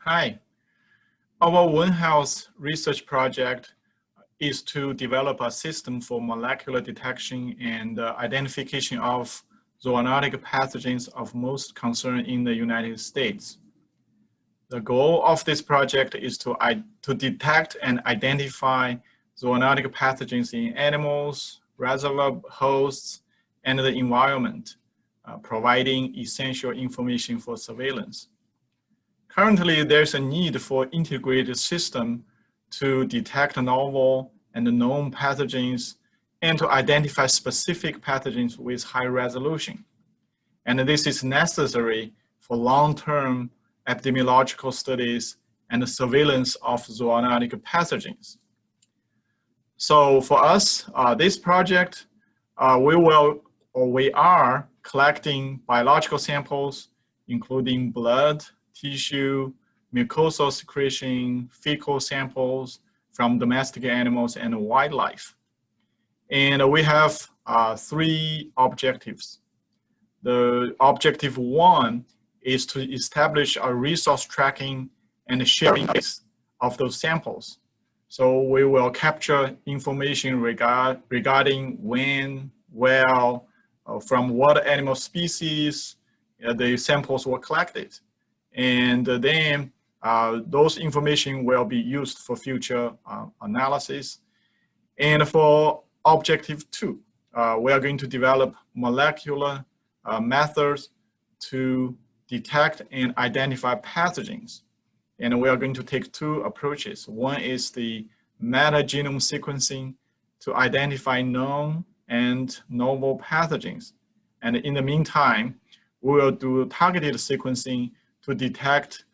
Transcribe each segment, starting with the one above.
Hi. Our One Health research project is to develop a system for molecular detection and identification of zoonotic pathogens of most concern in the United States. The goal of this project is to detect and identify zoonotic pathogens in animals, reservoir hosts, and the environment, providing essential information for surveillance. Currently, there's a need for integrated system to detect novel and known pathogens and to identify specific pathogens with high resolution. And this is necessary for long-term epidemiological studies and the surveillance of zoonotic pathogens. So for us, this project, we are collecting biological samples, including blood, tissue, mucosal secretion, fecal samples from domestic animals and wildlife. And we have three objectives. The objective one is to establish a resource tracking and sharing of those samples. So we will capture information regarding when, where, from what animal species the samples were collected. And then those information will be used for future analysis. And for objective two, we are going to develop molecular methods to detect and identify pathogens. And we are going to take two approaches. One is the metagenome sequencing to identify known and novel pathogens. And in the meantime, we will do targeted sequencing to detect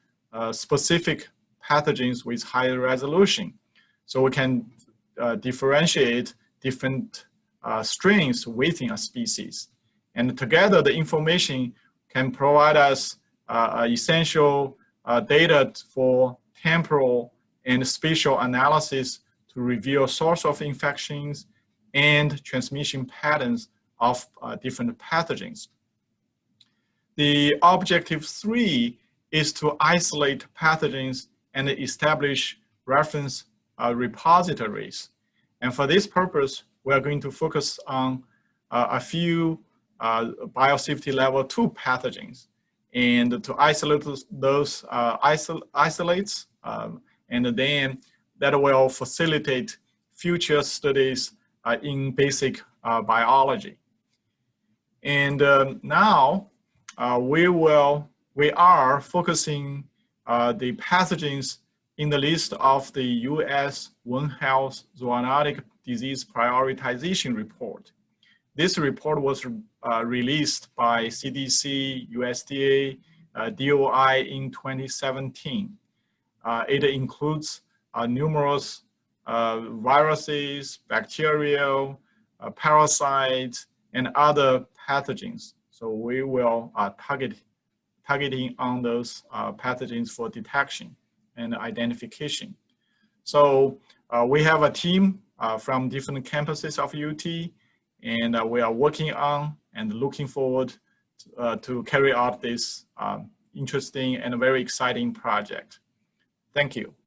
specific pathogens with higher resolution. So we can differentiate different strains within a species. And together, the information can provide us essential data for temporal and spatial analysis to reveal source of infections and transmission patterns of different pathogens. The objective three is to isolate pathogens and establish reference repositories. And for this purpose, we are going to focus on a few biosafety level 2 pathogens and to isolate those isolates, and then that will facilitate future studies in basic biology. And now we are focusing the pathogens in the list of the U.S. One Health Zoonotic Disease Prioritization Report. This report was released by CDC, USDA, DOI in 2017. It includes numerous viruses, bacteria, parasites, and other pathogens. So we will targeting on those pathogens for detection and identification. So we have a team from different campuses of UT, and we are working on and looking forward to carry out this interesting and very exciting project. Thank you.